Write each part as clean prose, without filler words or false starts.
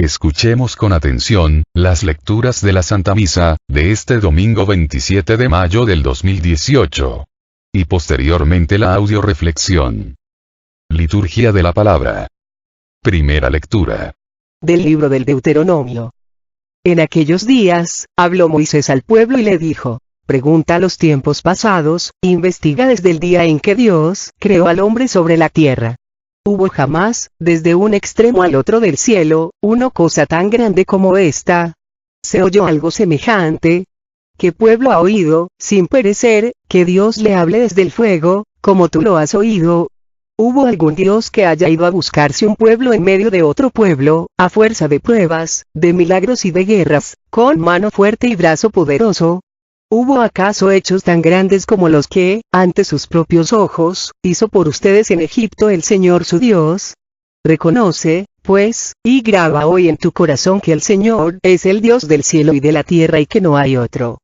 Escuchemos con atención, las lecturas de la Santa Misa, de este domingo 27 de mayo del 2018. Y posteriormente la audioreflexión. Liturgia de la Palabra. Primera lectura. Del libro del Deuteronomio. En aquellos días, habló Moisés al pueblo y le dijo: pregunta a los tiempos pasados, investiga desde el día en que Dios creó al hombre sobre la tierra. ¿Hubo jamás, desde un extremo al otro del cielo, una cosa tan grande como esta? ¿Se oyó algo semejante? ¿Qué pueblo ha oído, sin perecer, que Dios le hable desde el fuego, como tú lo has oído? ¿Hubo algún Dios que haya ido a buscarse un pueblo en medio de otro pueblo, a fuerza de pruebas, de milagros y de guerras, con mano fuerte y brazo poderoso? ¿Hubo acaso hechos tan grandes como los que, ante sus propios ojos, hizo por ustedes en Egipto el Señor su Dios? Reconoce, pues, y graba hoy en tu corazón que el Señor es el Dios del cielo y de la tierra y que no hay otro.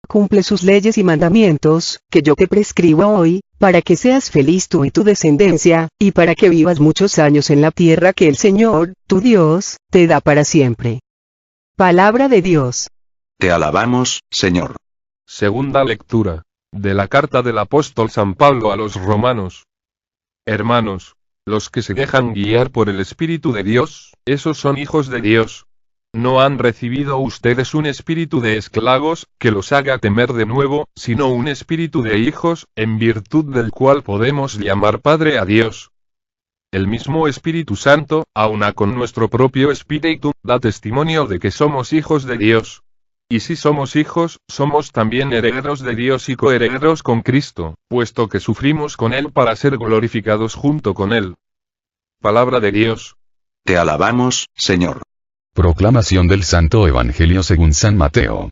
Cumple sus leyes y mandamientos, que yo te prescribo hoy, para que seas feliz tú y tu descendencia, y para que vivas muchos años en la tierra que el Señor, tu Dios, te da para siempre. Palabra de Dios. Te alabamos, Señor. Segunda lectura, de la carta del apóstol San Pablo a los romanos. Hermanos, los que se dejan guiar por el Espíritu de Dios, esos son hijos de Dios. No han recibido ustedes un espíritu de esclavos, que los haga temer de nuevo, sino un espíritu de hijos, en virtud del cual podemos llamar Padre a Dios. El mismo Espíritu Santo, auna con nuestro propio espíritu, da testimonio de que somos hijos de Dios. Y si somos hijos, somos también herederos de Dios y coherederos con Cristo, puesto que sufrimos con Él para ser glorificados junto con Él. Palabra de Dios. Te alabamos, Señor. Proclamación del Santo Evangelio según San Mateo.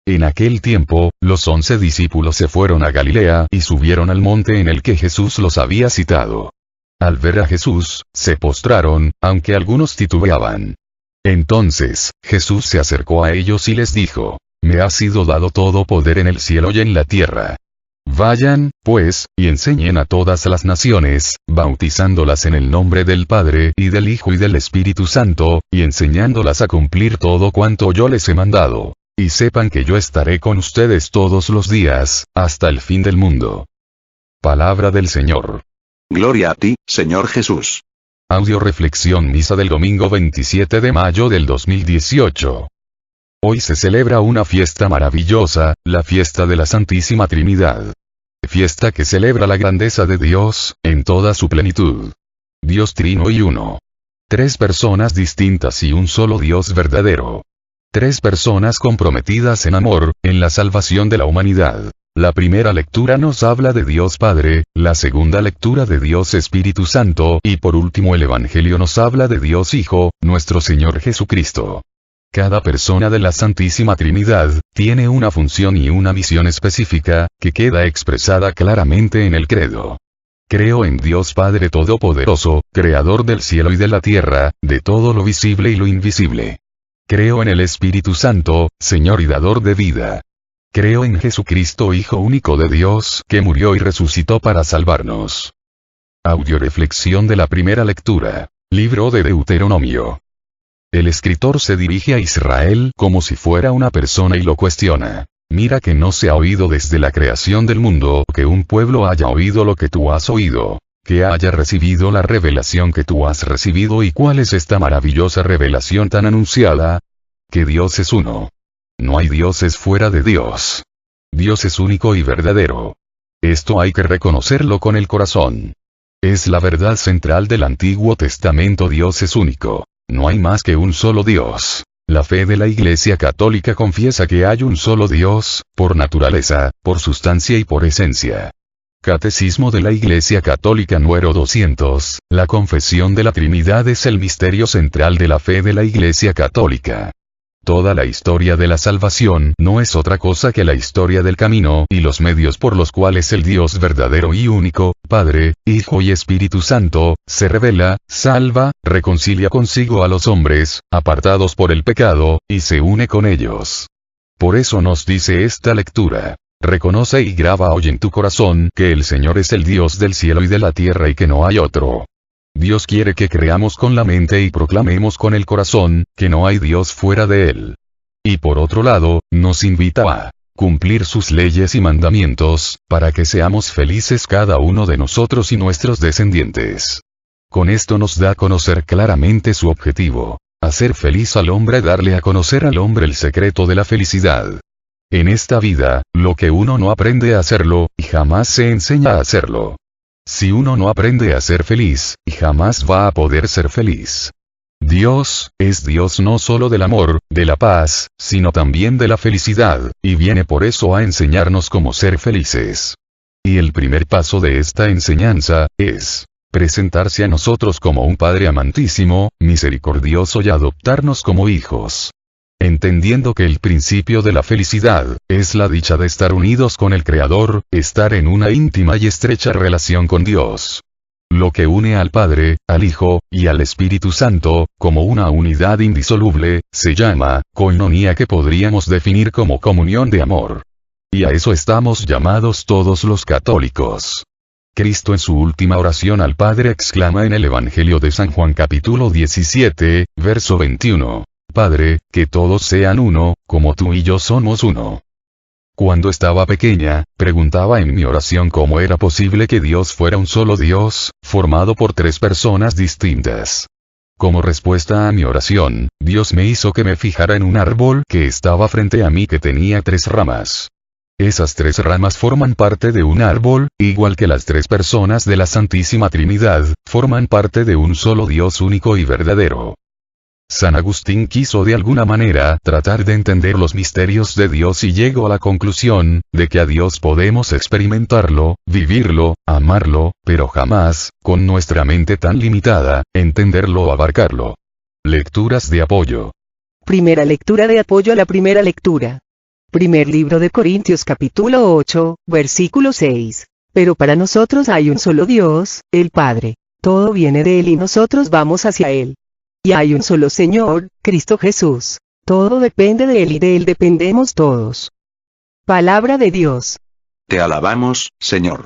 En aquel tiempo, los 11 discípulos se fueron a Galilea y subieron al monte en el que Jesús los había citado. Al ver a Jesús, se postraron, aunque algunos titubeaban. Entonces, Jesús se acercó a ellos y les dijo: me ha sido dado todo poder en el cielo y en la tierra. Vayan, pues, y enseñen a todas las naciones, bautizándolas en el nombre del Padre, y del Hijo y del Espíritu Santo, y enseñándolas a cumplir todo cuanto yo les he mandado. Y sepan que yo estaré con ustedes todos los días, hasta el fin del mundo. Palabra del Señor. Gloria a ti, Señor Jesús. Audioreflexión Misa del domingo 27 de mayo del 2018. Hoy se celebra una fiesta maravillosa, la fiesta de la Santísima Trinidad. Fiesta que celebra la grandeza de Dios, en toda su plenitud. Dios trino y uno. 3 personas distintas y un solo Dios verdadero. 3 personas comprometidas en amor, en la salvación de la humanidad. La primera lectura nos habla de Dios Padre, la segunda lectura de Dios Espíritu Santo, y por último el Evangelio nos habla de Dios Hijo, nuestro Señor Jesucristo. Cada persona de la Santísima Trinidad, tiene una función y una misión específica, que queda expresada claramente en el credo. Creo en Dios Padre Todopoderoso, Creador del cielo y de la tierra, de todo lo visible y lo invisible. Creo en el Espíritu Santo, Señor y dador de vida. Creo en Jesucristo Hijo único de Dios, que murió y resucitó para salvarnos. Audioreflexión de la primera lectura. Libro de Deuteronomio. El escritor se dirige a Israel como si fuera una persona y lo cuestiona. Mira que no se ha oído desde la creación del mundo que un pueblo haya oído lo que tú has oído, que haya recibido la revelación que tú has recibido. ¿Y cuál es esta maravillosa revelación tan anunciada? Que Dios es uno. No hay dioses fuera de Dios. Dios es único y verdadero. Esto hay que reconocerlo con el corazón. Es la verdad central del Antiguo Testamento. Dios es único. No hay más que un solo Dios. La fe de la Iglesia Católica confiesa que hay un solo Dios, por naturaleza, por sustancia y por esencia. Catecismo de la Iglesia Católica número 200, la confesión de la Trinidad es el misterio central de la fe de la Iglesia Católica. Toda la historia de la salvación no es otra cosa que la historia del camino y los medios por los cuales el Dios verdadero y único, Padre, Hijo y Espíritu Santo, se revela, salva, reconcilia consigo a los hombres, apartados por el pecado, y se une con ellos. Por eso nos dice esta lectura: reconoce y graba hoy en tu corazón que el Señor es el Dios del cielo y de la tierra y que no hay otro. Dios quiere que creamos con la mente y proclamemos con el corazón, que no hay Dios fuera de él. Y por otro lado, nos invita a cumplir sus leyes y mandamientos, para que seamos felices cada uno de nosotros y nuestros descendientes. Con esto nos da a conocer claramente su objetivo: hacer feliz al hombre, darle a conocer al hombre el secreto de la felicidad. En esta vida, lo que uno no aprende a hacerlo, y jamás se enseña a hacerlo. Si uno no aprende a ser feliz, jamás va a poder ser feliz. Dios, es Dios no solo del amor, de la paz, sino también de la felicidad, y viene por eso a enseñarnos cómo ser felices. Y el primer paso de esta enseñanza, es presentarse a nosotros como un Padre amantísimo, misericordioso y adoptarnos como hijos. Entendiendo que el principio de la felicidad, es la dicha de estar unidos con el Creador, estar en una íntima y estrecha relación con Dios. Lo que une al Padre, al Hijo, y al Espíritu Santo, como una unidad indisoluble, se llama koinonía, que podríamos definir como comunión de amor. Y a eso estamos llamados todos los católicos. Cristo en su última oración al Padre exclama en el Evangelio de San Juan capítulo 17, verso 21. Padre, que todos sean uno, como tú y yo somos uno. Cuando estaba pequeña, preguntaba en mi oración cómo era posible que Dios fuera un solo Dios, formado por tres personas distintas. Como respuesta a mi oración, Dios me hizo que me fijara en un árbol que estaba frente a mí, que tenía tres ramas. Esas tres ramas forman parte de un árbol, igual que las tres personas de la Santísima Trinidad, forman parte de un solo Dios único y verdadero. San Agustín quiso de alguna manera tratar de entender los misterios de Dios y llegó a la conclusión, de que a Dios podemos experimentarlo, vivirlo, amarlo, pero jamás, con nuestra mente tan limitada, entenderlo o abarcarlo. Lecturas de apoyo. Primera lectura de apoyo a la primera lectura. Primer libro de Corintios capítulo 8, versículo 6. Pero para nosotros hay un solo Dios, el Padre. Todo viene de Él y nosotros vamos hacia Él. Y hay un solo Señor, Cristo Jesús. Todo depende de Él y de Él dependemos todos. Palabra de Dios. Te alabamos, Señor.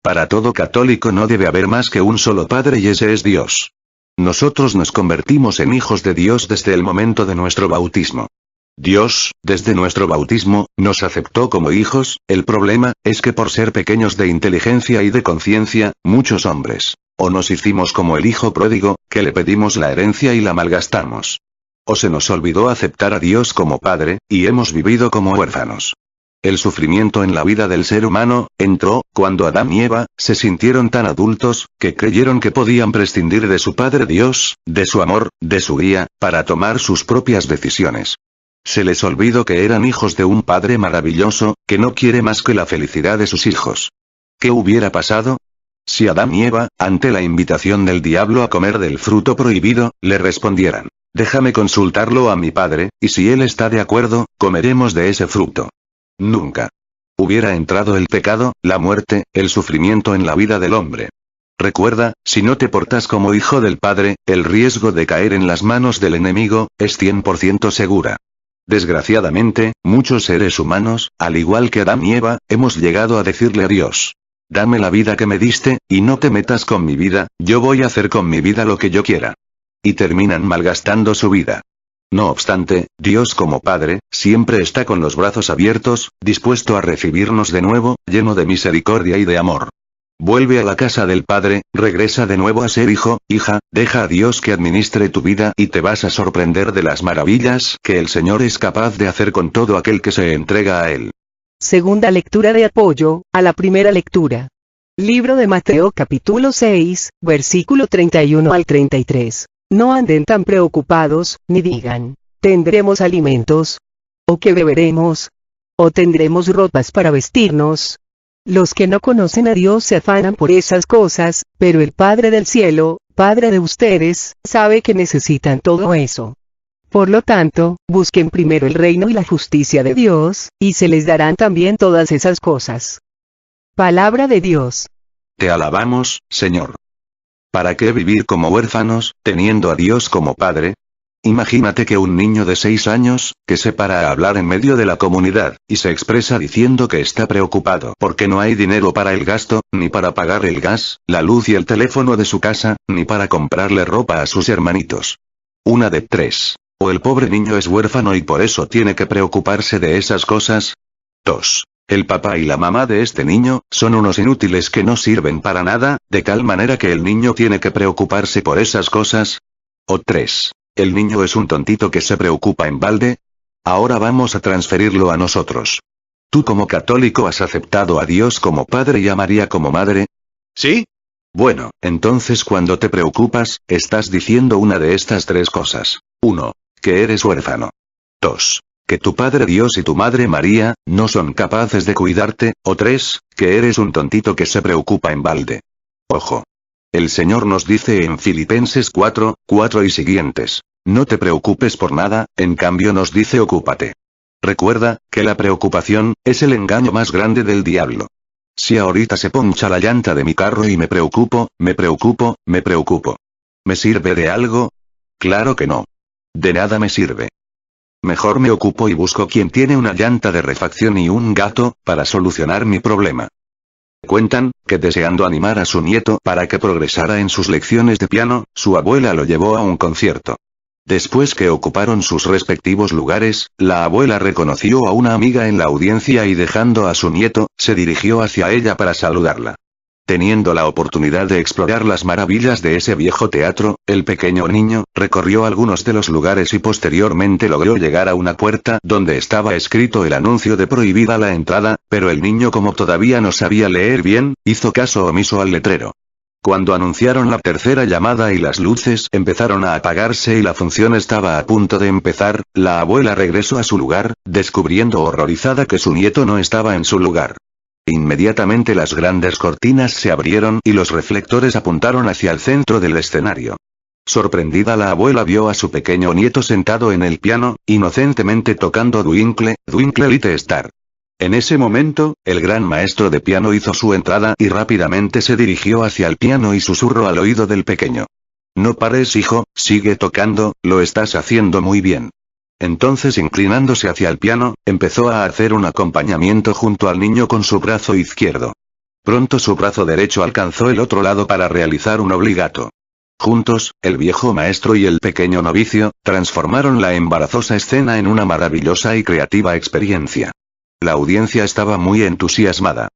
Para todo católico no debe haber más que un solo Padre, y ese es Dios. Nosotros nos convertimos en hijos de Dios desde el momento de nuestro bautismo. Dios, desde nuestro bautismo, nos aceptó como hijos. El problema es que por ser pequeños de inteligencia y de conciencia, muchos hombres, o nos hicimos como el hijo pródigo, que le pedimos la herencia y la malgastamos. O se nos olvidó aceptar a Dios como Padre, y hemos vivido como huérfanos. El sufrimiento en la vida del ser humano entró cuando Adán y Eva se sintieron tan adultos, que creyeron que podían prescindir de su Padre Dios, de su amor, de su guía, para tomar sus propias decisiones. Se les olvidó que eran hijos de un Padre maravilloso, que no quiere más que la felicidad de sus hijos. ¿Qué hubiera pasado? Si Adán y Eva, ante la invitación del diablo a comer del fruto prohibido, le respondieran: déjame consultarlo a mi padre, y si él está de acuerdo, comeremos de ese fruto. Nunca hubiera entrado el pecado, la muerte, el sufrimiento en la vida del hombre. Recuerda, si no te portas como hijo del Padre, el riesgo de caer en las manos del enemigo es 100% segura. Desgraciadamente, muchos seres humanos, al igual que Adán y Eva, hemos llegado a decirle a Dios: dame la vida que me diste, y no te metas con mi vida, yo voy a hacer con mi vida lo que yo quiera. Y terminan malgastando su vida. No obstante, Dios como Padre, siempre está con los brazos abiertos, dispuesto a recibirnos de nuevo, lleno de misericordia y de amor. Vuelve a la casa del Padre, regresa de nuevo a ser hijo, hija, deja a Dios que administre tu vida y te vas a sorprender de las maravillas que el Señor es capaz de hacer con todo aquel que se entrega a Él. Segunda lectura de apoyo a la primera lectura. Libro de Mateo capítulo 6, versículo 31 al 33. No anden tan preocupados, ni digan: ¿tendremos alimentos? ¿O qué beberemos? ¿O tendremos ropas para vestirnos? Los que no conocen a Dios se afanan por esas cosas, pero el Padre del cielo, Padre de ustedes, sabe que necesitan todo eso. Por lo tanto, busquen primero el reino y la justicia de Dios, y se les darán también todas esas cosas. Palabra de Dios. Te alabamos, Señor. ¿Para qué vivir como huérfanos, teniendo a Dios como Padre? Imagínate que un niño de 6 años, que se para a hablar en medio de la comunidad, y se expresa diciendo que está preocupado porque no hay dinero para el gasto, ni para pagar el gas, la luz y el teléfono de su casa, ni para comprarle ropa a sus hermanitos. Una de tres. O el pobre niño es huérfano y por eso tiene que preocuparse de esas cosas. 2. El papá y la mamá de este niño, son unos inútiles que no sirven para nada, de tal manera que el niño tiene que preocuparse por esas cosas. O 3. El niño es un tontito que se preocupa en balde. Ahora vamos a transferirlo a nosotros. ¿Tú como católico has aceptado a Dios como Padre y a María como Madre? ¿Sí? Bueno, entonces cuando te preocupas, estás diciendo una de estas tres cosas. 1. Que eres huérfano. 2. Que tu Padre Dios y tu Madre María, no son capaces de cuidarte, o 3. Que eres un tontito que se preocupa en balde. Ojo. El Señor nos dice en Filipenses 4:4 y siguientes. No te preocupes por nada, en cambio nos dice ocúpate. Recuerda, que la preocupación, es el engaño más grande del diablo. Si ahorita se poncha la llanta de mi carro y me preocupo. ¿Me sirve de algo? Claro que no. De nada me sirve. Mejor me ocupo y busco quien tiene una llanta de refacción y un gato, para solucionar mi problema. Cuentan, que deseando animar a su nieto para que progresara en sus lecciones de piano, su abuela lo llevó a un concierto. Después que ocuparon sus respectivos lugares, la abuela reconoció a una amiga en la audiencia y dejando a su nieto, se dirigió hacia ella para saludarla. Teniendo la oportunidad de explorar las maravillas de ese viejo teatro, el pequeño niño, recorrió algunos de los lugares y posteriormente logró llegar a una puerta donde estaba escrito el anuncio de prohibida la entrada, pero el niño como todavía no sabía leer bien, hizo caso omiso al letrero. Cuando anunciaron la tercera llamada y las luces empezaron a apagarse y la función estaba a punto de empezar, la abuela regresó a su lugar, descubriendo horrorizada que su nieto no estaba en su lugar. Inmediatamente las grandes cortinas se abrieron y los reflectores apuntaron hacia el centro del escenario. Sorprendida la abuela vio a su pequeño nieto sentado en el piano, inocentemente tocando Twinkle, Twinkle Little Star. En ese momento, el gran maestro de piano hizo su entrada y rápidamente se dirigió hacia el piano y susurró al oído del pequeño. No pares, hijo, sigue tocando, lo estás haciendo muy bien. Entonces inclinándose hacia el piano, empezó a hacer un acompañamiento junto al niño con su brazo izquierdo. Pronto su brazo derecho alcanzó el otro lado para realizar un obligato. Juntos, el viejo maestro y el pequeño novicio, transformaron la embarazosa escena en una maravillosa y creativa experiencia. La audiencia estaba muy entusiasmada.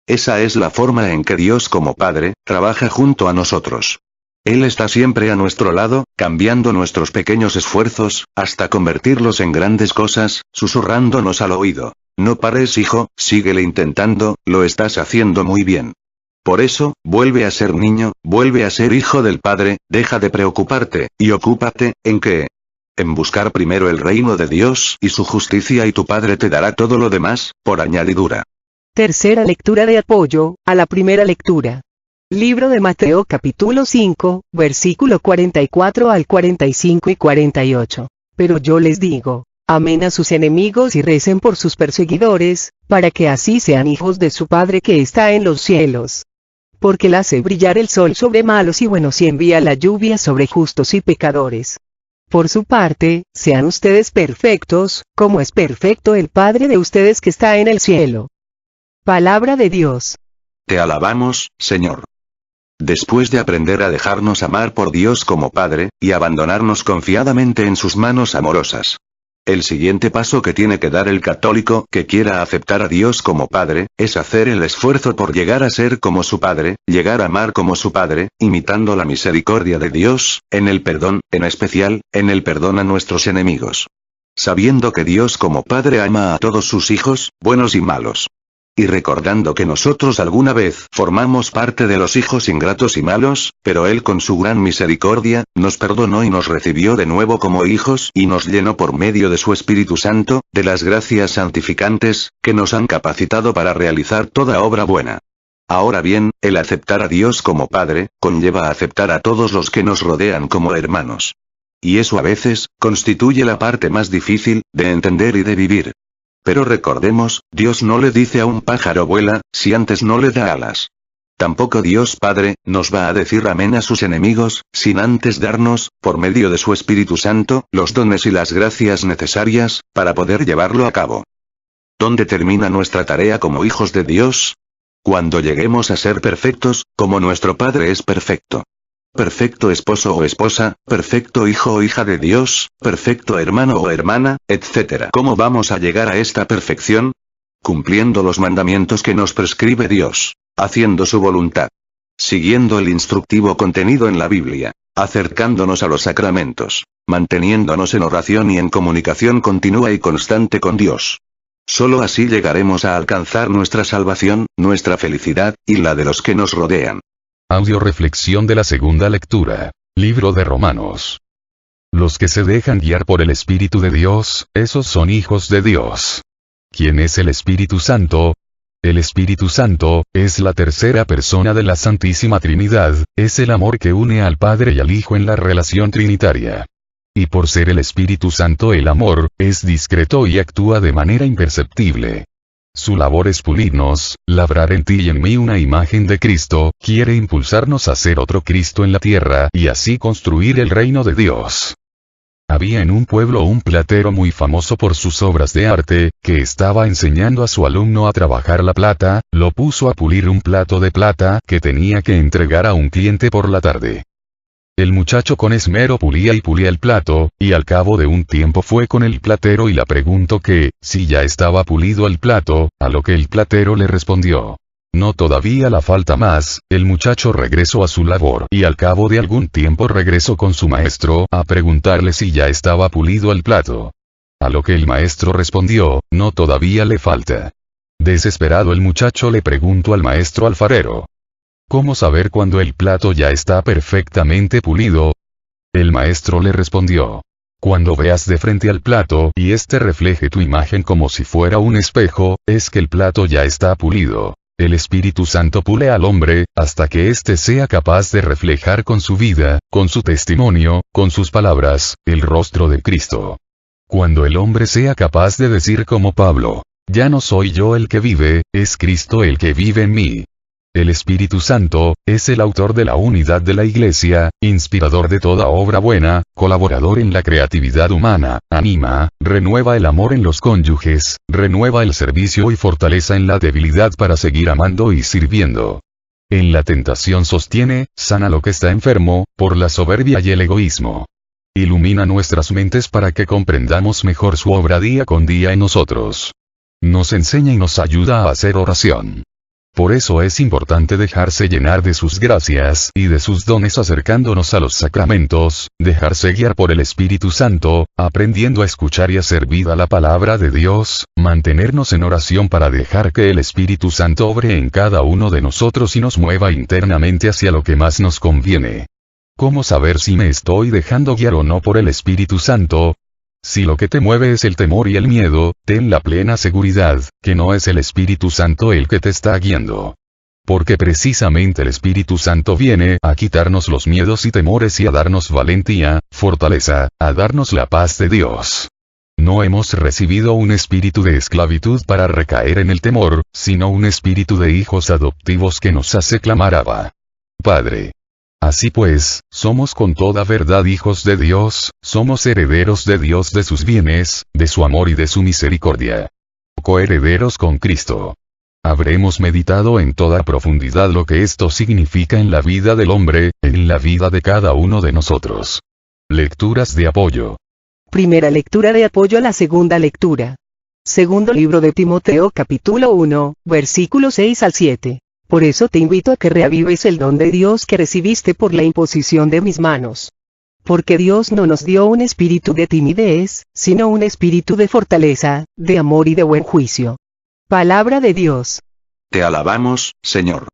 Esa es la forma en que Dios como Padre, trabaja junto a nosotros. Él está siempre a nuestro lado, cambiando nuestros pequeños esfuerzos, hasta convertirlos en grandes cosas, susurrándonos al oído. No pares, hijo, síguele intentando, lo estás haciendo muy bien. Por eso, vuelve a ser niño, vuelve a ser hijo del Padre, deja de preocuparte, y ocúpate, ¿en qué? En buscar primero el reino de Dios y su justicia y tu Padre te dará todo lo demás, por añadidura. Tercera lectura de apoyo, a la primera lectura. Libro de Mateo capítulo 5, versículo 44 al 45 y 48. Pero yo les digo, amen a sus enemigos y recen por sus perseguidores, para que así sean hijos de su Padre que está en los cielos. Porque él hace brillar el sol sobre malos y buenos y envía la lluvia sobre justos y pecadores. Por su parte, sean ustedes perfectos, como es perfecto el Padre de ustedes que está en el cielo. Palabra de Dios. Te alabamos, Señor. Después de aprender a dejarnos amar por Dios como Padre, y abandonarnos confiadamente en sus manos amorosas. El siguiente paso que tiene que dar el católico que quiera aceptar a Dios como Padre, es hacer el esfuerzo por llegar a ser como su Padre, llegar a amar como su Padre, imitando la misericordia de Dios, en el perdón, en especial, en el perdón a nuestros enemigos. Sabiendo que Dios como Padre ama a todos sus hijos, buenos y malos. Y recordando que nosotros alguna vez formamos parte de los hijos ingratos y malos, pero Él con su gran misericordia, nos perdonó y nos recibió de nuevo como hijos y nos llenó por medio de su Espíritu Santo, de las gracias santificantes, que nos han capacitado para realizar toda obra buena. Ahora bien, el aceptar a Dios como Padre, conlleva aceptar a todos los que nos rodean como hermanos. Y eso a veces, constituye la parte más difícil, de entender y de vivir. Pero recordemos, Dios no le dice a un pájaro vuela, si antes no le da alas. Tampoco Dios Padre nos va a decir amén a sus enemigos, sin antes darnos, por medio de su Espíritu Santo, los dones y las gracias necesarias, para poder llevarlo a cabo. ¿Dónde termina nuestra tarea como hijos de Dios? Cuando lleguemos a ser perfectos, como nuestro Padre es perfecto. Perfecto esposo o esposa, perfecto hijo o hija de Dios, perfecto hermano o hermana, etc. ¿Cómo vamos a llegar a esta perfección? Cumpliendo los mandamientos que nos prescribe Dios, haciendo su voluntad, siguiendo el instructivo contenido en la Biblia, acercándonos a los sacramentos, manteniéndonos en oración y en comunicación continua y constante con Dios. Solo así llegaremos a alcanzar nuestra salvación, nuestra felicidad, y la de los que nos rodean. Audio reflexión de la segunda lectura. Libro de Romanos. Los que se dejan guiar por el Espíritu de Dios, esos son hijos de Dios. ¿Quién es el Espíritu Santo? El Espíritu Santo, es la tercera persona de la Santísima Trinidad, es el amor que une al Padre y al Hijo en la relación trinitaria. Y por ser el Espíritu Santo el amor, es discreto y actúa de manera imperceptible. Su labor es pulirnos, labrar en ti y en mí una imagen de Cristo, quiere impulsarnos a ser otro Cristo en la tierra y así construir el reino de Dios. Había en un pueblo un platero muy famoso por sus obras de arte, que estaba enseñando a su alumno a trabajar la plata, lo puso a pulir un plato de plata que tenía que entregar a un cliente por la tarde. El muchacho con esmero pulía y pulía el plato, y al cabo de un tiempo fue con el platero y le preguntó que, si ya estaba pulido el plato, a lo que el platero le respondió: no, todavía la falta más. El muchacho regresó a su labor y al cabo de algún tiempo regresó con su maestro a preguntarle si ya estaba pulido el plato. A lo que el maestro respondió: no, todavía le falta. Desesperado el muchacho le preguntó al maestro alfarero: ¿cómo saber cuando el plato ya está perfectamente pulido? El maestro le respondió: cuando veas de frente al plato y éste refleje tu imagen como si fuera un espejo, es que el plato ya está pulido. El Espíritu Santo pule al hombre, hasta que éste sea capaz de reflejar con su vida, con su testimonio, con sus palabras, el rostro de Cristo. Cuando el hombre sea capaz de decir como Pablo: ya no soy yo el que vive, es Cristo el que vive en mí. El Espíritu Santo, es el autor de la unidad de la Iglesia, inspirador de toda obra buena, colaborador en la creatividad humana, anima, renueva el amor en los cónyuges, renueva el servicio y fortaleza en la debilidad para seguir amando y sirviendo. En la tentación sostiene, sana lo que está enfermo, por la soberbia y el egoísmo. Ilumina nuestras mentes para que comprendamos mejor su obra día con día en nosotros. Nos enseña y nos ayuda a hacer oración. Por eso es importante dejarse llenar de sus gracias y de sus dones acercándonos a los sacramentos, dejarse guiar por el Espíritu Santo, aprendiendo a escuchar y a servir a la palabra de Dios, mantenernos en oración para dejar que el Espíritu Santo obre en cada uno de nosotros y nos mueva internamente hacia lo que más nos conviene. ¿Cómo saber si me estoy dejando guiar o no por el Espíritu Santo? Si lo que te mueve es el temor y el miedo, ten la plena seguridad, que no es el Espíritu Santo el que te está guiando. Porque precisamente el Espíritu Santo viene a quitarnos los miedos y temores y a darnos valentía, fortaleza, a darnos la paz de Dios. No hemos recibido un espíritu de esclavitud para recaer en el temor, sino un espíritu de hijos adoptivos que nos hace clamar Abba, Padre. Así pues, somos con toda verdad hijos de Dios, somos herederos de Dios, de sus bienes, de su amor y de su misericordia. Coherederos con Cristo. Habremos meditado en toda profundidad lo que esto significa en la vida del hombre, en la vida de cada uno de nosotros. Lecturas de apoyo. Primera lectura de apoyo a la segunda lectura. Segundo libro de Timoteo capítulo 1, versículos 6 al 7. Por eso te invito a que reavives el don de Dios que recibiste por la imposición de mis manos. Porque Dios no nos dio un espíritu de timidez, sino un espíritu de fortaleza, de amor y de buen juicio. Palabra de Dios. Te alabamos, Señor.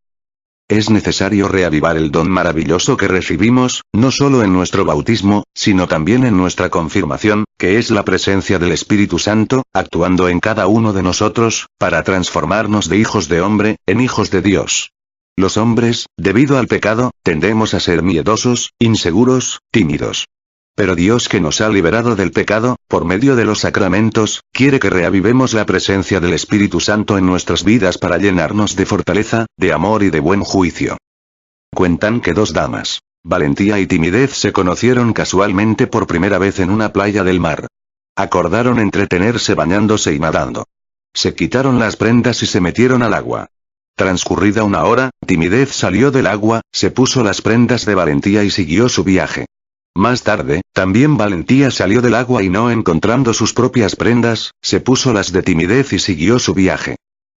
Es necesario reavivar el don maravilloso que recibimos, no solo en nuestro bautismo, sino también en nuestra confirmación, que es la presencia del Espíritu Santo, actuando en cada uno de nosotros, para transformarnos de hijos de hombre, en hijos de Dios. Los hombres, debido al pecado, tendemos a ser miedosos, inseguros, tímidos. Pero Dios que nos ha liberado del pecado, por medio de los sacramentos, quiere que reavivemos la presencia del Espíritu Santo en nuestras vidas para llenarnos de fortaleza, de amor y de buen juicio. Cuentan que dos damas, valentía y timidez, se conocieron casualmente por primera vez en una playa del mar. Acordaron entretenerse bañándose y nadando. Se quitaron las prendas y se metieron al agua. Transcurrida una hora, Timidez salió del agua, se puso las prendas de Valentía y siguió su viaje. Más tarde, también Valentía salió del agua y no encontrando sus propias prendas, se puso las de Timidez y siguió su viaje.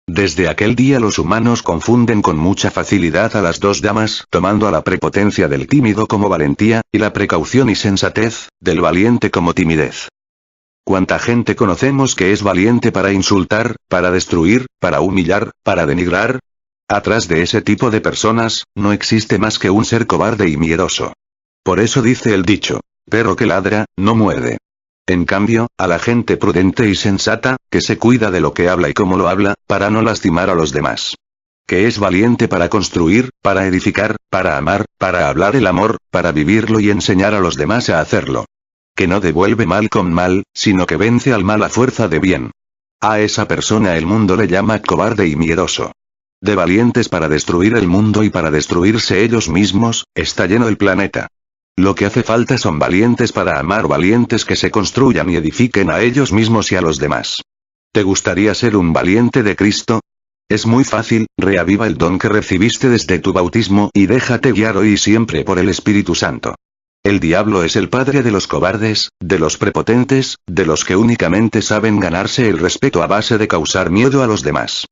Desde aquel día los humanos confunden con mucha facilidad a las dos damas, tomando a la prepotencia del tímido como valentía, y la precaución y sensatez, del valiente como timidez. ¿Cuánta gente conocemos que es valiente para insultar, para destruir, para humillar, para denigrar? Atrás de ese tipo de personas, no existe más que un ser cobarde y miedoso. Por eso dice el dicho, perro que ladra, no muerde. En cambio, a la gente prudente y sensata, que se cuida de lo que habla y cómo lo habla, para no lastimar a los demás. Que es valiente para construir, para edificar, para amar, para hablar el amor, para vivirlo y enseñar a los demás a hacerlo. Que no devuelve mal con mal, sino que vence al mal a fuerza de bien. A esa persona el mundo le llama cobarde y miedoso. De valientes para destruir el mundo y para destruirse ellos mismos, está lleno el planeta. Lo que hace falta son valientes para amar, valientes que se construyan y edifiquen a ellos mismos y a los demás. ¿Te gustaría ser un valiente de Cristo? Es muy fácil, reaviva el don que recibiste desde tu bautismo y déjate guiar hoy y siempre por el Espíritu Santo. El diablo es el padre de los cobardes, de los prepotentes, de los que únicamente saben ganarse el respeto a base de causar miedo a los demás.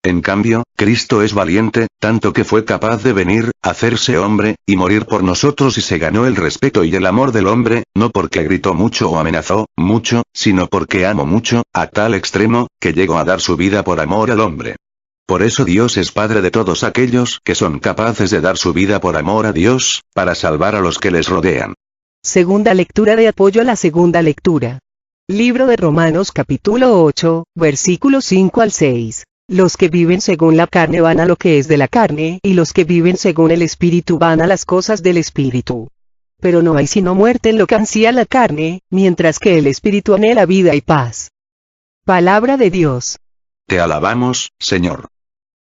En cambio, Cristo es valiente, tanto que fue capaz de venir, hacerse hombre, y morir por nosotros y se ganó el respeto y el amor del hombre, no porque gritó mucho o amenazó mucho, sino porque amó mucho, a tal extremo, que llegó a dar su vida por amor al hombre. Por eso Dios es Padre de todos aquellos que son capaces de dar su vida por amor a Dios, para salvar a los que les rodean. Segunda lectura de apoyo a la segunda lectura. Libro de Romanos capítulo 8, versículos 5 al 6. Los que viven según la carne van a lo que es de la carne, y los que viven según el Espíritu van a las cosas del Espíritu. Pero no hay sino muerte en lo que ansía la carne, mientras que el Espíritu anhela vida y paz. Palabra de Dios. Te alabamos, Señor.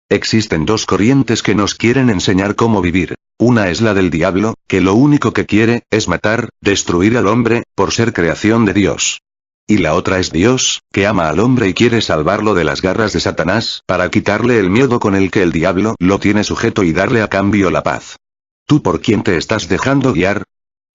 Existen dos corrientes que nos quieren enseñar cómo vivir. Una es la del diablo, que lo único que quiere, es matar, destruir al hombre, por ser creación de Dios. Y la otra es Dios, que ama al hombre y quiere salvarlo de las garras de Satanás, para quitarle el miedo con el que el diablo lo tiene sujeto y darle a cambio la paz. ¿Tú por quién te estás dejando guiar?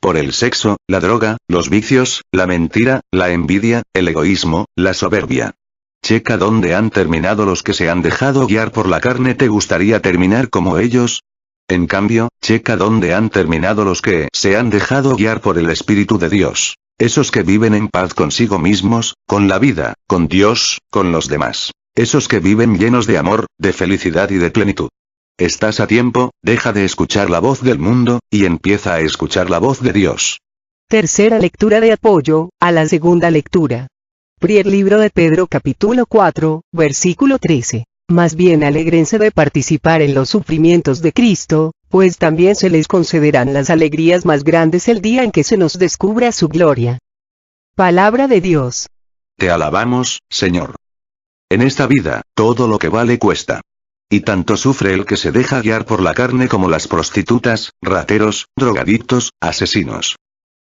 ¿Por el sexo, la droga, los vicios, la mentira, la envidia, el egoísmo, la soberbia? Checa dónde han terminado los que se han dejado guiar por la carne. ¿Te gustaría terminar como ellos? En cambio, checa dónde han terminado los que se han dejado guiar por el Espíritu de Dios. Esos que viven en paz consigo mismos, con la vida, con Dios, con los demás. Esos que viven llenos de amor, de felicidad y de plenitud. Estás a tiempo, deja de escuchar la voz del mundo, y empieza a escuchar la voz de Dios. Tercera lectura de apoyo a la segunda lectura. Primer libro de Pedro capítulo 4, versículo 13. Más bien alégrense de participar en los sufrimientos de Cristo, pues también se les concederán las alegrías más grandes el día en que se nos descubra su gloria. Palabra de Dios. Te alabamos, Señor. En esta vida, todo lo que vale cuesta. Y tanto sufre el que se deja guiar por la carne como las prostitutas, rateros, drogadictos, asesinos.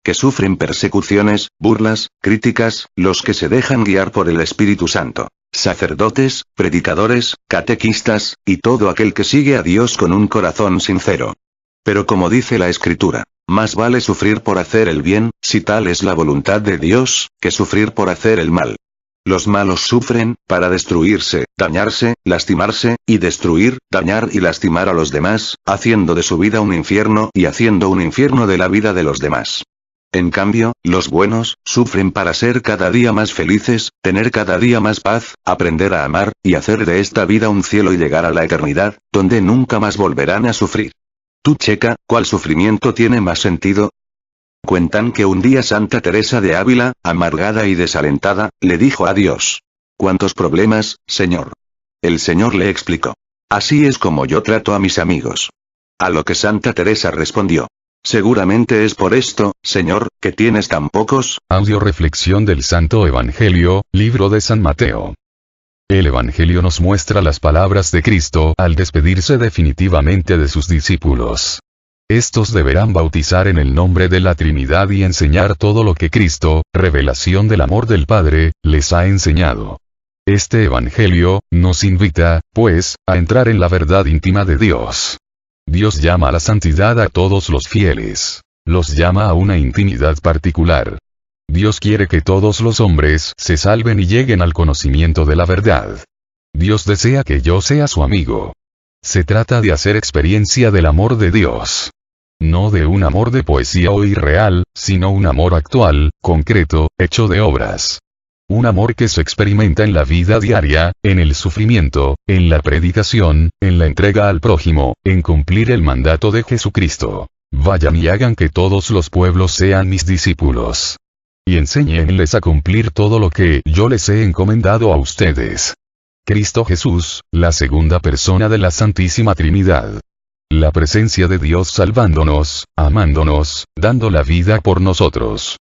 Que sufren persecuciones, burlas, críticas, los que se dejan guiar por el Espíritu Santo. Sacerdotes, predicadores, catequistas, y todo aquel que sigue a Dios con un corazón sincero. Pero como dice la Escritura, más vale sufrir por hacer el bien, si tal es la voluntad de Dios, que sufrir por hacer el mal. Los malos sufren, para destruirse, dañarse, lastimarse, y destruir, dañar y lastimar a los demás, haciendo de su vida un infierno y haciendo un infierno de la vida de los demás. En cambio, los buenos, sufren para ser cada día más felices, tener cada día más paz, aprender a amar, y hacer de esta vida un cielo y llegar a la eternidad, donde nunca más volverán a sufrir. Tú checa, ¿cuál sufrimiento tiene más sentido? Cuentan que un día Santa Teresa de Ávila, amargada y desalentada, le dijo a Dios: ¿cuántos problemas, Señor? El Señor le explicó: así es como yo trato a mis amigos. A lo que Santa Teresa respondió: Seguramente es por esto, Señor, que tienes tan pocos. Audio reflexión del Santo Evangelio, libro de San Mateo. El Evangelio nos muestra las palabras de Cristo al despedirse definitivamente de sus discípulos. Estos deberán bautizar en el nombre de la Trinidad y enseñar todo lo que Cristo, revelación del amor del Padre, les ha enseñado. Este Evangelio nos invita, pues, a entrar en la verdad íntima de Dios. Dios llama a la santidad a todos los fieles. Los llama a una intimidad particular. Dios quiere que todos los hombres se salven y lleguen al conocimiento de la verdad. Dios desea que yo sea su amigo. Se trata de hacer experiencia del amor de Dios. No de un amor de poesía o irreal, sino un amor actual, concreto, hecho de obras. Un amor que se experimenta en la vida diaria, en el sufrimiento, en la predicación, en la entrega al prójimo, en cumplir el mandato de Jesucristo. Vayan y hagan que todos los pueblos sean mis discípulos. Y enséñenles a cumplir todo lo que yo les he encomendado a ustedes. Cristo Jesús, la segunda persona de la Santísima Trinidad. La presencia de Dios salvándonos, amándonos, dando la vida por nosotros.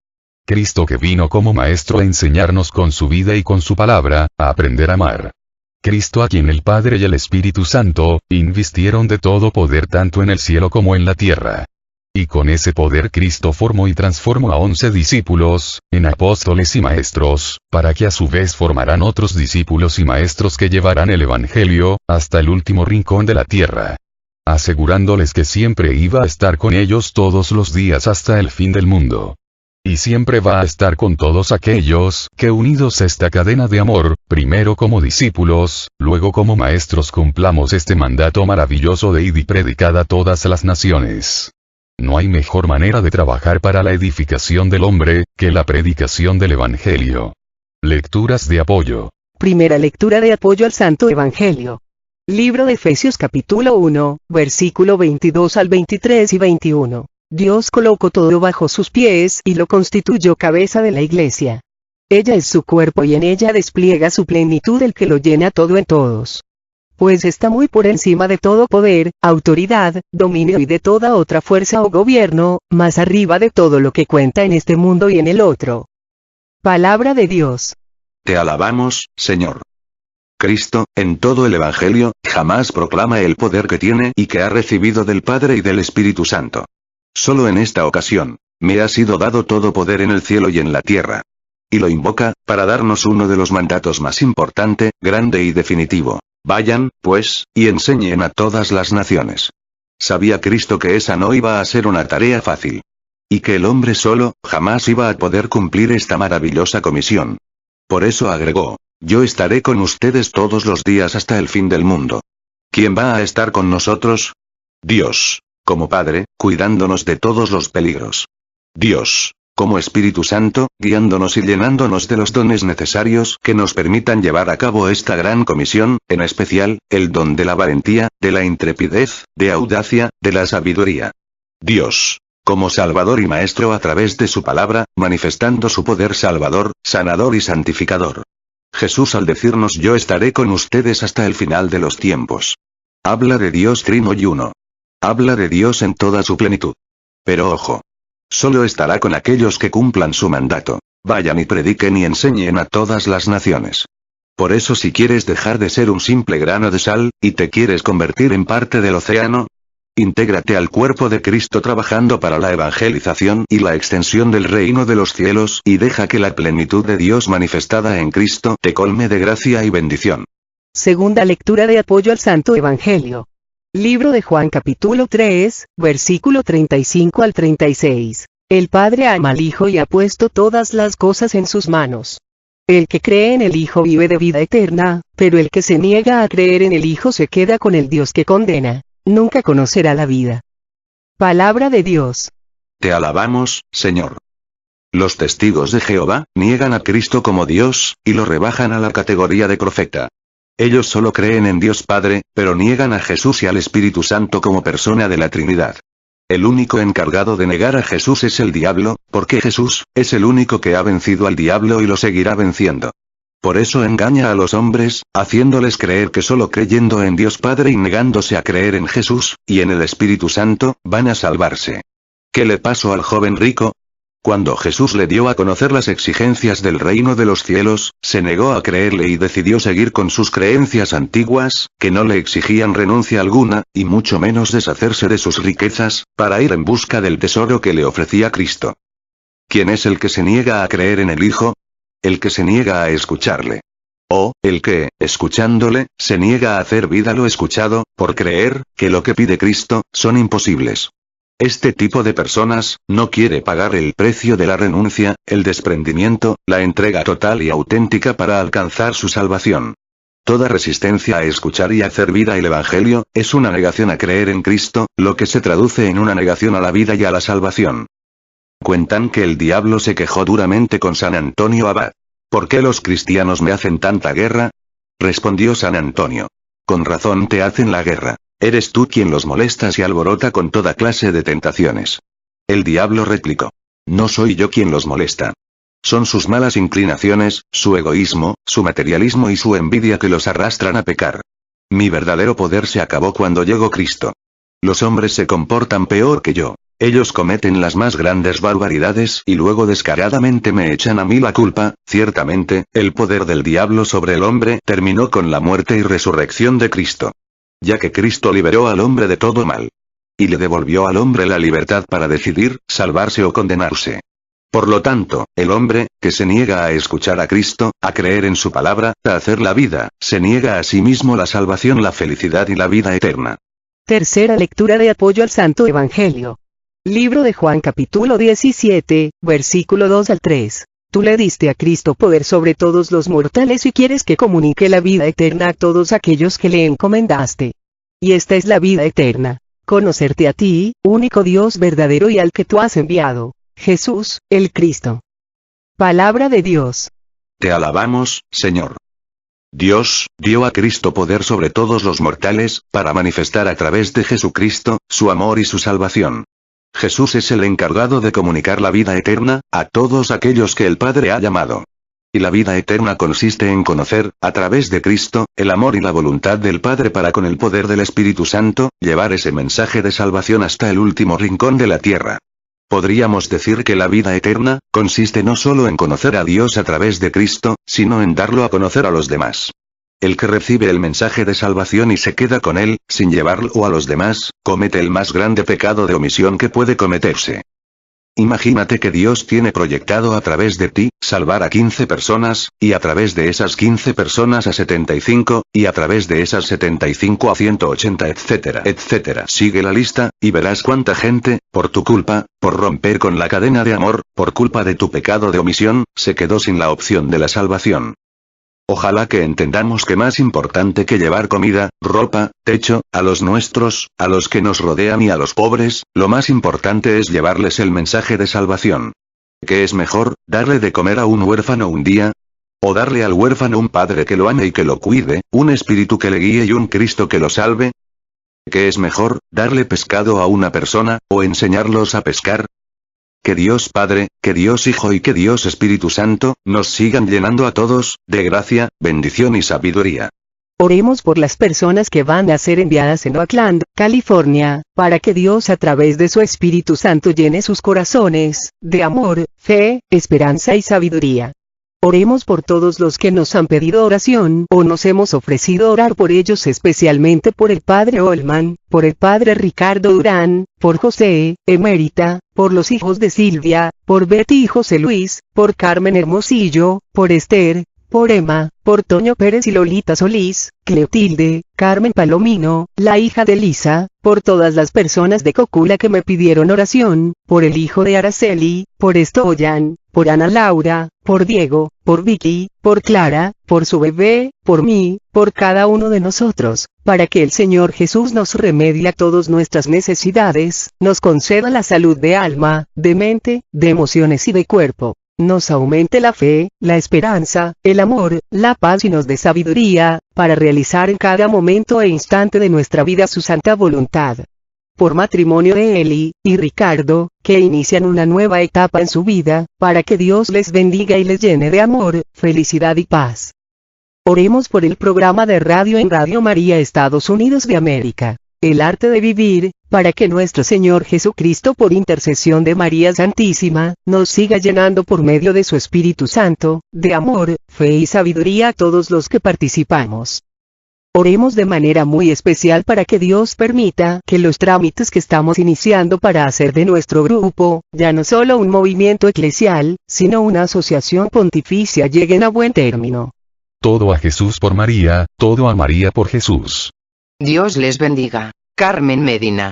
Cristo que vino como maestro a enseñarnos con su vida y con su palabra, a aprender a amar. Cristo a quien el Padre y el Espíritu Santo, invistieron de todo poder tanto en el cielo como en la tierra. Y con ese poder Cristo formó y transformó a 11 discípulos, en apóstoles y maestros, para que a su vez formarán otros discípulos y maestros que llevarán el Evangelio, hasta el último rincón de la tierra. Asegurándoles que siempre iba a estar con ellos todos los días hasta el fin del mundo. Y siempre va a estar con todos aquellos que unidos a esta cadena de amor, primero como discípulos, luego como maestros cumplamos este mandato maravilloso de id y predicad a todas las naciones. No hay mejor manera de trabajar para la edificación del hombre, que la predicación del Evangelio. Lecturas de apoyo. Primera lectura de apoyo al Santo Evangelio. Libro de Efesios capítulo 1, versículo 22 al 23 y 21. Dios colocó todo bajo sus pies y lo constituyó cabeza de la Iglesia. Ella es su cuerpo y en ella despliega su plenitud el que lo llena todo en todos. Pues está muy por encima de todo poder, autoridad, dominio y de toda otra fuerza o gobierno, más arriba de todo lo que cuenta en este mundo y en el otro. Palabra de Dios. Te alabamos, Señor. Cristo, en todo el Evangelio, jamás proclama el poder que tiene y que ha recibido del Padre y del Espíritu Santo. Solo en esta ocasión, me ha sido dado todo poder en el cielo y en la tierra. Y lo invoca, para darnos uno de los mandatos más importante, grande y definitivo. Vayan, pues, y enseñen a todas las naciones. Sabía Cristo que esa no iba a ser una tarea fácil. Y que el hombre solo, jamás iba a poder cumplir esta maravillosa comisión. Por eso agregó, yo estaré con ustedes todos los días hasta el fin del mundo. ¿Quién va a estar con nosotros? Dios. Como Padre, cuidándonos de todos los peligros. Dios, como Espíritu Santo, guiándonos y llenándonos de los dones necesarios que nos permitan llevar a cabo esta gran comisión, en especial, el don de la valentía, de la intrepidez, de audacia, de la sabiduría. Dios, como Salvador y Maestro a través de su palabra, manifestando su poder salvador, sanador y santificador. Jesús al decirnos yo estaré con ustedes hasta el final de los tiempos. Habla de Dios trino y uno. Habla de Dios en toda su plenitud. Pero ojo. Solo estará con aquellos que cumplan su mandato. Vayan y prediquen y enseñen a todas las naciones. Por eso si quieres dejar de ser un simple grano de sal, y te quieres convertir en parte del océano, intégrate al cuerpo de Cristo trabajando para la evangelización y la extensión del reino de los cielos y deja que la plenitud de Dios manifestada en Cristo te colme de gracia y bendición. Segunda lectura de apoyo al Santo Evangelio. Libro de Juan capítulo 3, versículo 35 al 36. El Padre ama al Hijo y ha puesto todas las cosas en sus manos. El que cree en el Hijo vive de vida eterna, pero el que se niega a creer en el Hijo se queda con el Dios que condena. Nunca conocerá la vida. Palabra de Dios. Te alabamos, Señor. Los testigos de Jehová niegan a Cristo como Dios, y lo rebajan a la categoría de profeta. Ellos solo creen en Dios Padre, pero niegan a Jesús y al Espíritu Santo como persona de la Trinidad. El único encargado de negar a Jesús es el diablo, porque Jesús es el único que ha vencido al diablo y lo seguirá venciendo. Por eso engaña a los hombres, haciéndoles creer que solo creyendo en Dios Padre y negándose a creer en Jesús, y en el Espíritu Santo, van a salvarse. ¿Qué le pasó al joven rico? Cuando Jesús le dio a conocer las exigencias del reino de los cielos, se negó a creerle y decidió seguir con sus creencias antiguas, que no le exigían renuncia alguna, y mucho menos deshacerse de sus riquezas, para ir en busca del tesoro que le ofrecía Cristo. ¿Quién es el que se niega a creer en el Hijo? El que se niega a escucharle. O, el que, escuchándole, se niega a hacer vida lo escuchado, por creer, que lo que pide Cristo, son imposibles. Este tipo de personas, no quiere pagar el precio de la renuncia, el desprendimiento, la entrega total y auténtica para alcanzar su salvación. Toda resistencia a escuchar y hacer vida el Evangelio, es una negación a creer en Cristo, lo que se traduce en una negación a la vida y a la salvación. Cuentan que el diablo se quejó duramente con San Antonio Abad. ¿Por qué los cristianos me hacen tanta guerra? Respondió San Antonio. Con razón te hacen la guerra. Eres tú quien los molestas y alborota con toda clase de tentaciones. El diablo replicó. No soy yo quien los molesta. Son sus malas inclinaciones, su egoísmo, su materialismo y su envidia que los arrastran a pecar. Mi verdadero poder se acabó cuando llegó Cristo. Los hombres se comportan peor que yo. Ellos cometen las más grandes barbaridades y luego descaradamente me echan a mí la culpa. Ciertamente, el poder del diablo sobre el hombre terminó con la muerte y resurrección de Cristo. Ya que Cristo liberó al hombre de todo mal. Y le devolvió al hombre la libertad para decidir, salvarse o condenarse. Por lo tanto, el hombre, que se niega a escuchar a Cristo, a creer en su palabra, a hacer la vida, se niega a sí mismo la salvación, la felicidad y la vida eterna. Tercera lectura de apoyo al Santo Evangelio. Libro de Juan capítulo 17, versículo 2 al 3. Tú le diste a Cristo poder sobre todos los mortales y quieres que comunique la vida eterna a todos aquellos que le encomendaste. Y esta es la vida eterna. Conocerte a ti, único Dios verdadero y al que tú has enviado, Jesús, el Cristo. Palabra de Dios. Te alabamos, Señor. Dios, dio a Cristo poder sobre todos los mortales, para manifestar a través de Jesucristo, su amor y su salvación. Jesús es el encargado de comunicar la vida eterna, a todos aquellos que el Padre ha llamado. Y la vida eterna consiste en conocer, a través de Cristo, el amor y la voluntad del Padre para con el poder del Espíritu Santo, llevar ese mensaje de salvación hasta el último rincón de la tierra. Podríamos decir que la vida eterna, consiste no solo en conocer a Dios a través de Cristo, sino en darlo a conocer a los demás. El que recibe el mensaje de salvación y se queda con él, sin llevarlo a los demás, comete el más grande pecado de omisión que puede cometerse. Imagínate que Dios tiene proyectado a través de ti, salvar a 15 personas, y a través de esas 15 personas a 75, y a través de esas 75 a 180, etcétera, etcétera. Sigue la lista, y verás cuánta gente, por tu culpa, por romper con la cadena de amor, por culpa de tu pecado de omisión, se quedó sin la opción de la salvación. Ojalá que entendamos que más importante que llevar comida, ropa, techo, a los nuestros, a los que nos rodean y a los pobres, lo más importante es llevarles el mensaje de salvación. ¿Qué es mejor, darle de comer a un huérfano un día? ¿O darle al huérfano un padre que lo ame y que lo cuide, un espíritu que le guíe y un Cristo que lo salve? ¿Qué es mejor, darle pescado a una persona, o enseñarlos a pescar? Que Dios Padre, que Dios Hijo y que Dios Espíritu Santo, nos sigan llenando a todos, de gracia, bendición y sabiduría. Oremos por las personas que van a ser enviadas en Oakland, California, para que Dios a través de su Espíritu Santo llene sus corazones, de amor, fe, esperanza y sabiduría. Oremos por todos los que nos han pedido oración o nos hemos ofrecido orar por ellos, especialmente por el Padre Olman, por el Padre Ricardo Durán, por José, Emérita, por los hijos de Silvia, por Betty y José Luis, por Carmen Hermosillo, por Esther, por Emma, por Toño Pérez y Lolita Solís, Cleotilde, Carmen Palomino, la hija de Lisa, por todas las personas de Cocula que me pidieron oración, por el hijo de Araceli, por Estoyan, por Ana Laura, por Diego, por Vicky, por Clara, por su bebé, por mí, por cada uno de nosotros, para que el Señor Jesús nos remedie a todas nuestras necesidades, nos conceda la salud de alma, de mente, de emociones y de cuerpo. Nos aumente la fe, la esperanza, el amor, la paz y nos dé sabiduría, para realizar en cada momento e instante de nuestra vida su santa voluntad. Por matrimonio de Eli y Ricardo, que inician una nueva etapa en su vida, para que Dios les bendiga y les llene de amor, felicidad y paz. Oremos por el programa de radio en Radio María Estados Unidos de América. el arte de vivir, para que nuestro Señor Jesucristo por intercesión de María Santísima, nos siga llenando por medio de su Espíritu Santo, de amor, fe y sabiduría a todos los que participamos. Oremos de manera muy especial para que Dios permita que los trámites que estamos iniciando para hacer de nuestro grupo, ya no solo un movimiento eclesial, sino una asociación pontificia lleguen a buen término. Todo a Jesús por María, todo a María por Jesús. Dios les bendiga. Carmen Medina.